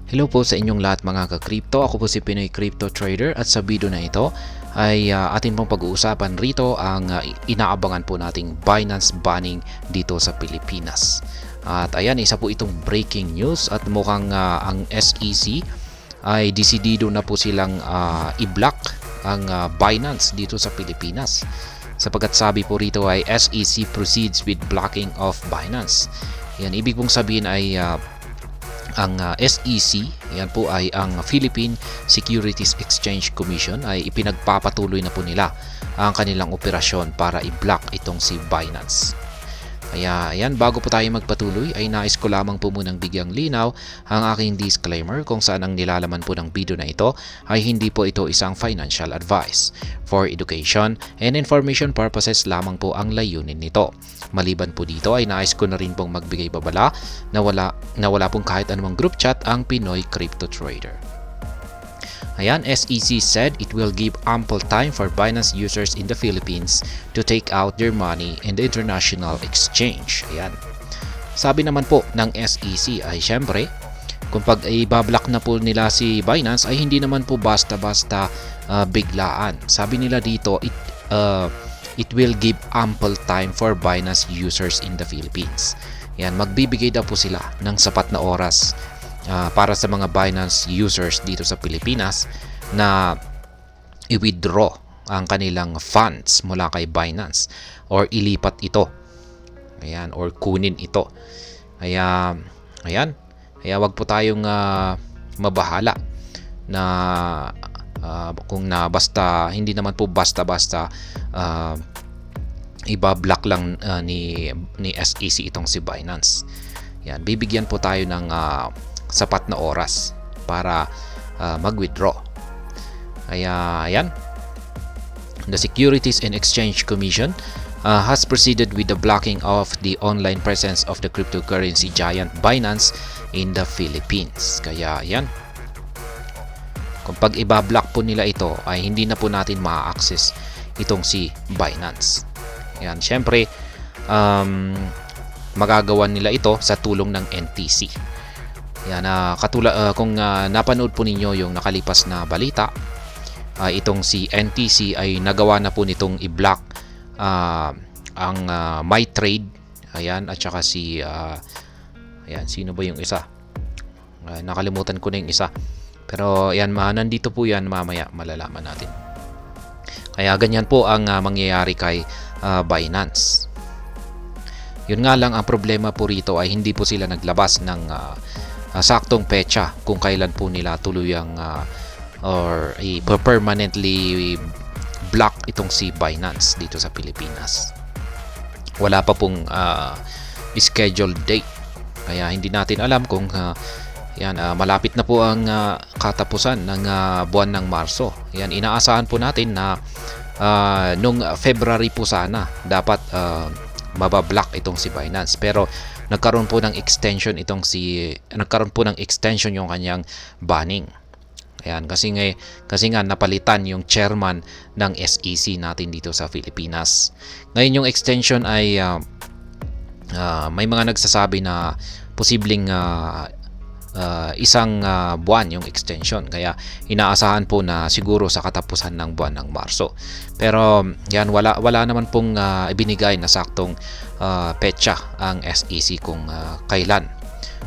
Hello po sa inyong lahat mga ka-crypto. Ako po si Pinoy Crypto Trader at sa video na ito ay atin pong pag-uusapan rito ang inaabangan po nating Binance banning dito sa Pilipinas. At ayan, isa po itong breaking news at mukhang ang SEC ay desidido na po silang i-block ang Binance dito sa Pilipinas. Sapagkat sabi po rito ay SEC proceeds with blocking of Binance. Yan, ibig pong sabihin ay ang SEC, yan po ay ang Philippine Securities Exchange Commission, ay ipinagpapatuloy na po nila ang kanilang operasyon para i-block itong si Binance. Kaya ayan, bago po tayo magpatuloy ay nais ko lamang po munang bigyang linaw ang aking disclaimer kung saan ang nilalaman po ng video na ito ay hindi po ito isang financial advice. For education and information purposes lamang po ang layunin nito. Maliban po dito ay nais ko na rin pong magbigay babala na wala pong kahit anumang group chat ang Pinoy Crypto Trader. Ayan, SEC said it will give ample time for Binance users in the Philippines to take out their money in the international exchange. Ayan. Sabi naman po ng SEC ay syempre, kung pag i-block na po nila si Binance ay hindi naman po basta-basta biglaan. Sabi nila dito, it will give ample time for Binance users in the Philippines. Ayan, magbibigay daw po sila ng sapat na oras para sa mga Binance users dito sa Pilipinas na i-withdraw ang kanilang funds mula kay Binance or ilipat ito. Ayan, or kunin ito. Ayan. Kaya wag po tayong mabahala na kung na basta hindi naman po basta-basta iba-block lang ni SEC itong si Binance. Yan, bibigyan po tayo ng sapat na oras para mag-withdraw. Kaya ayan, the Securities and Exchange Commission has proceeded with the blocking of the online presence of the cryptocurrency giant Binance in the Philippines. Kaya ayan, kung pag i-block po nila ito ay hindi na po natin ma-access itong si Binance. Ayan, syempre magagawa nila ito sa tulong ng NTC. Yan, kung napanood po ninyo yung nakalipas na balita, itong si NTC ay nagawa na po nitong i-block ang MyTrade, ayan, at saka si ayan, sino ba yung isa? Nakalimutan ko na yung isa. Pero ayan, nandito po yan, mamaya malalaman natin. Kaya ganyan po ang mangyayari kay Binance. Yun nga lang, ang problema po rito ay hindi po sila naglabas ng saktong petsa kung kailan po nila tuluyang or permanently block itong si Binance dito sa Pilipinas. Wala pa pong scheduled date. Kaya hindi natin alam kung malapit na po ang katapusan ng buwan ng Marso. Yan, inaasahan po natin na nung February po sana dapat mabablock itong si Binance, pero nagkaroon po ng extension yung kanyang banning. Ayan, kasi nga napalitan yung chairman ng SEC natin dito sa Pilipinas. Ngayon yung extension ay may mga nagsasabi na posibleng isang buwan yung extension, kaya inaasahan po na siguro sa katapusan ng buwan ng Marso. Pero yan, wala naman pong ibinigay na saktong petsa ang SEC kung kailan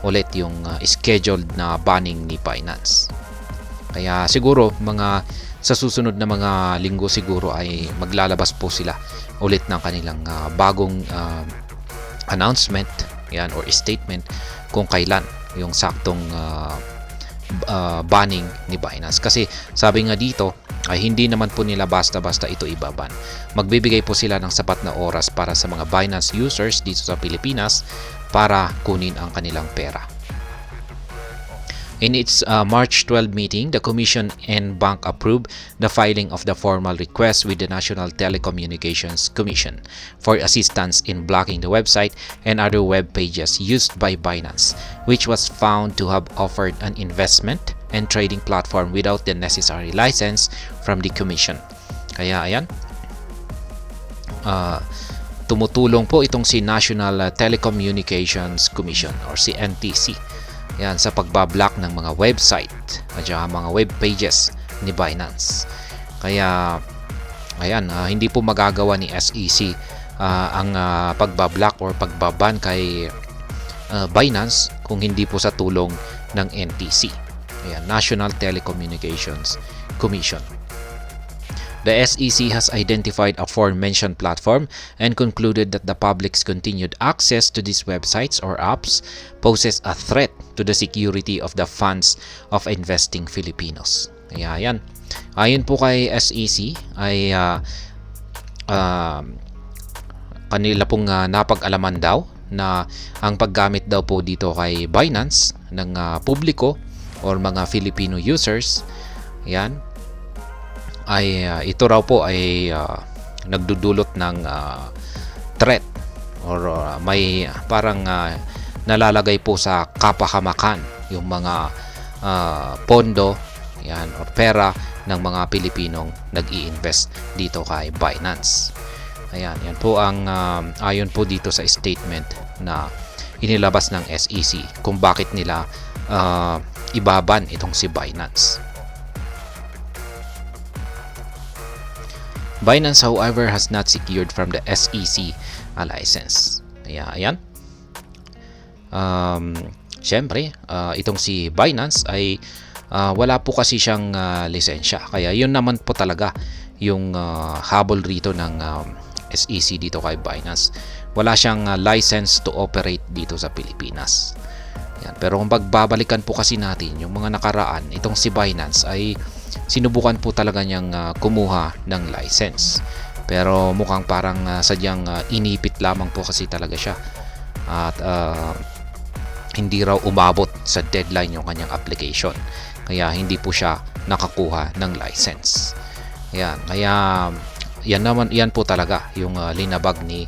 ulit yung scheduled na banning ni Binance. Kaya siguro sa susunod na mga linggo siguro ay maglalabas po sila ulit ng kanilang bagong announcement, yan, or statement kung kailan yung saktong banning ni Binance. Kasi sabi nga dito ay hindi naman po nila basta-basta ito ibaban. Magbibigay po sila ng sapat na oras para sa mga Binance users dito sa Pilipinas para kunin ang kanilang pera. In its March 12 meeting, the Commission and Bank approved the filing of the formal request with the National Telecommunications Commission for assistance in blocking the website and other web pages used by Binance, which was found to have offered an investment and trading platform without the necessary license from the Commission. Kaya ayan, tumutulong po itong si National Telecommunications Commission or si NTC Yan, sa pagbablock ng mga website at saka mga web pages ni Binance. Kaya ayan, hindi po magagawa ni SEC ang pagbablock or pagbaban kay Binance kung hindi po sa tulong ng NTC. Ayan, National Telecommunications Commission. The SEC has identified aforementioned platform and concluded that the public's continued access to these websites or apps poses a threat to the security of the funds of investing Filipinos. Kaya yan. Ayon po kay SEC ay kanila pong napag-alaman daw na ang paggamit daw po dito kay Binance ng publiko or mga Filipino users, yan, ay ito raw po ay nagdudulot ng threat or may parang nalalagay po sa kapahamakan yung mga pondo, yan, or pera ng mga Pilipinong nag-i-invest dito kay Binance. Ayan, yan po ang ayon po dito sa statement na inilabas ng SEC kung bakit nila ibaban itong si Binance. Binance, however, has not secured from the SEC a license. Ayan. Siyempre, itong si Binance ay wala po kasi siyang lisensya. Kaya yun naman po talaga yung habol rito ng SEC dito kay Binance. Wala siyang license to operate dito sa Pilipinas. Yan. Pero kung pagbabalikan po kasi natin yung mga nakaraan, itong si Binance ay sinubukan po talaga niyang kumuha ng license. Pero mukhang parang sadyang inipit lamang po kasi talaga siya. At hindi raw umabot sa deadline yung kanyang application. Kaya hindi po siya nakakuha ng license. Ayan, kaya yan po talaga yung linabag ni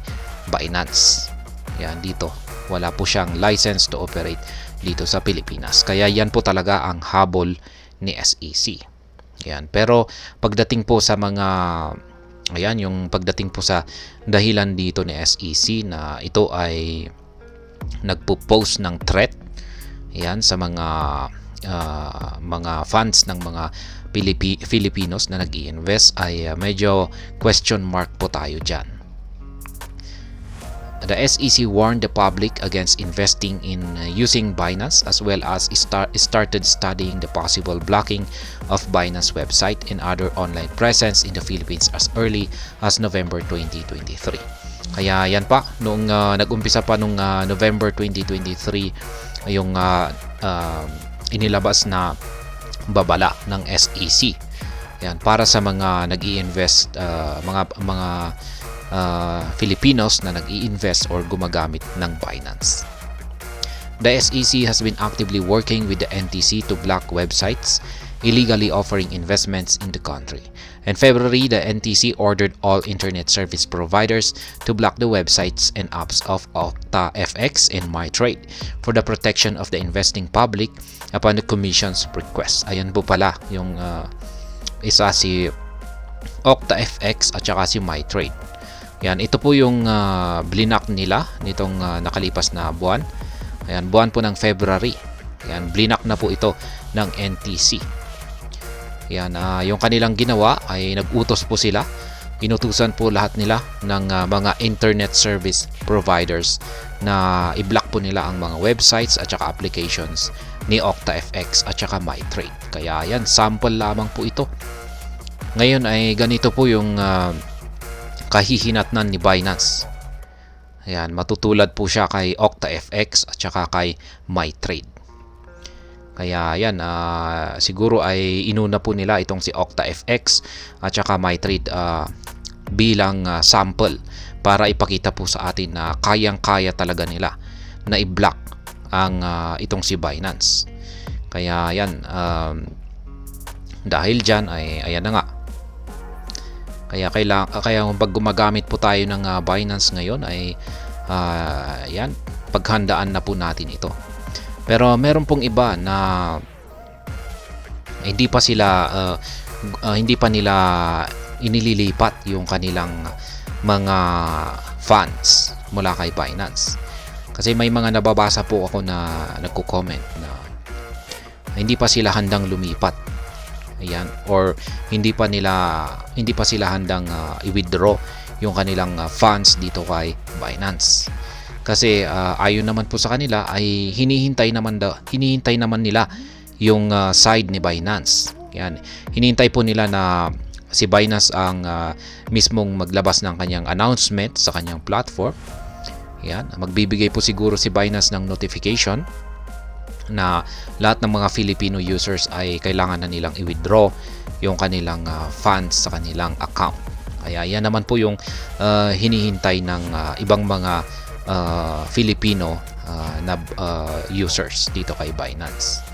Binance. Yan dito. Wala po siyang license to operate dito sa Pilipinas. Kaya yan po talaga ang habol ni SEC. Yan. Pero pagdating po sa mga yung pagdating po sa dahilan dito ni SEC na ito ay nagpo-post ng threat yan sa mga funds ng mga Filipinos na nag-i-invest ay medyo question mark po tayo dyan. The SEC warned the public against investing in using Binance, as well as started studying the possible blocking of Binance website and other online presence in the Philippines as early as November 2023. Kaya yan pa, noong nag-umpisa pa nung November 2023 yung inilabas na babala ng SEC. Yan, para sa mga nag-i-invest, mga Filipinos na nag-i-invest or gumagamit ng Binance. The SEC has been actively working with the NTC to block websites illegally offering investments in the country. In February, the NTC ordered all internet service providers to block the websites and apps of OctaFX and MyTrade for the protection of the investing public upon the Commission's request. Ayan po pala yung isa si OctaFX at saka si MyTrade. Yan, ito po yung blinak nila nitong nakalipas na buwan. Ayan, buwan po ng February. Yan, blinak na po ito ng NTC. Yan, yung kanilang ginawa ay nag-utos po sila. Inutusan po lahat nila ng mga internet service providers na i-block po nila ang mga websites at saka applications ni OctaFX at saka MyTrade. Kaya yan, sample lamang po ito. Ngayon ay ganito po yung kahihinatnan ni Binance. Ayan, matutulad po siya kay OctaFX at saka kay MyTrade. Kaya yan, siguro ay inuna po nila itong si OctaFX at saka MyTrade bilang sample para ipakita po sa atin na kayang-kaya talaga nila na i-block ang itong si Binance. Kaya yan, dahil dyan ay ayan na nga. Kaya pag gumagamit po tayo ng Binance ngayon ay yan, paghandaan na po natin ito. Pero meron pong iba na hindi pa nila inililipat yung kanilang mga funds mula kay Binance. Kasi may mga nababasa po ako na nagko-comment na hindi pa sila handang lumipat. Ayan, or hindi pa sila handang i-withdraw yung kanilang funds dito kay Binance. Kasi ayon naman po sa kanila ay hinihintay naman nila yung side ni Binance. Yan, hinihintay po nila na si Binance ang mismong maglabas ng kanyang announcement sa kanyang platform. Yan, magbibigay po siguro si Binance ng notification na lahat ng mga Filipino users ay kailangan na nilang i-withdraw yung kanilang funds sa kanilang account. Kaya yan naman po yung hinihintay ng ibang mga Filipino na users dito kay Binance.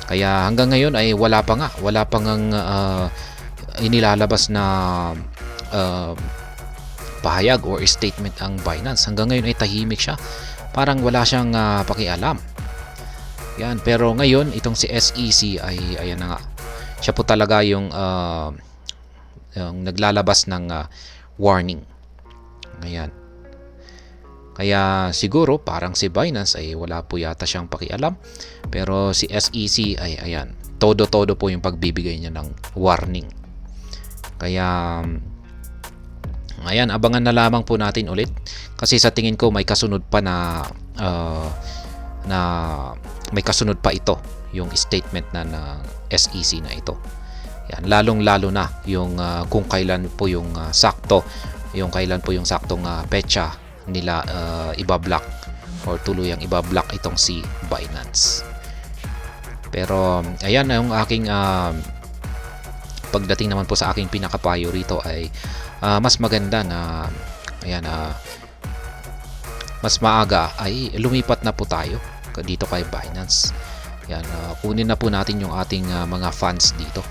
Kaya hanggang ngayon ay wala pa ngang inilalabas na pahayag or statement ang Binance. Hanggang ngayon ay tahimik siya. Parang wala siyang pakialam. Yan, pero ngayon itong si SEC ay ayan na nga. Siya po talaga yung naglalabas ng warning. Ayan. Kaya siguro parang si Binance ay wala po yata siyang pakialam. Pero si SEC ay ayan, todo-todo po yung pagbibigay niya ng warning. Kaya ayan, abangan na lamang po natin ulit. Kasi sa tingin ko may kasunod pa na may kasunod pa ito, yung statement na SEC na ito. Yan, lalong-lalo na yung kung kailan po yung saktong petsa nila ibablock or tuluyang ibablock itong si Binance. Pero ayan yung aking pagdating naman po sa aking pinakapayo rito ay mas maganda na ayan mas maaga ay lumipat na po tayo dito kay Binance. Yan, kunin na po natin yung ating mga funds dito.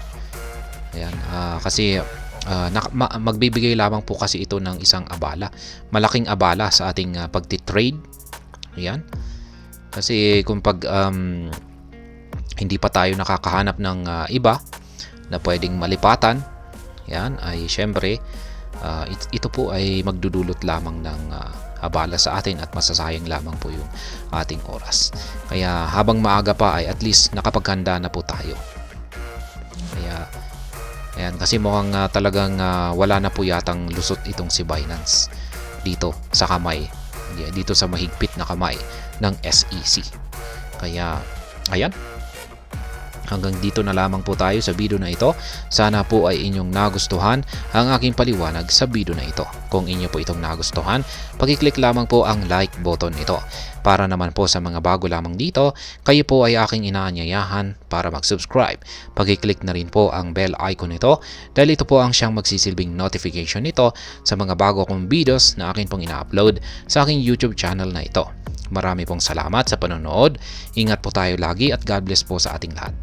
Ayan, kasi magbibigay lamang po kasi ito ng isang abala. Malaking abala sa ating pagtitrade. Ayan. Kasi kung hindi pa tayo nakakahanap ng iba na pwedeng malipatan, yan, ay syempre ito po ay magdudulot lamang ng abala sa atin at masasayang lamang po yung ating oras. Kaya habang maaga pa ay at least nakapaghanda na po tayo. Kaya ayan, kasi mukhang talagang wala na po yatang lusot itong si Binance dito sa kamay, dito sa mahigpit na kamay ng SEC. Kaya ayan, hanggang dito na lamang po tayo sa video na ito. Sana po ay inyong nagustuhan ang aking paliwanag sa video na ito. Kung inyo po itong nagustuhan, pag-click lamang po ang like button ito. Para naman po sa mga bago lamang dito, kayo po ay aking inaanyayahan para mag-subscribe. Pag-click na rin po ang bell icon nito dahil ito po ang siyang magsisilbing notification nito sa mga bago kong videos na akin pong ina-upload sa aking YouTube channel na ito. Marami pong salamat sa panonood. Ingat po tayo lagi at God bless po sa ating lahat.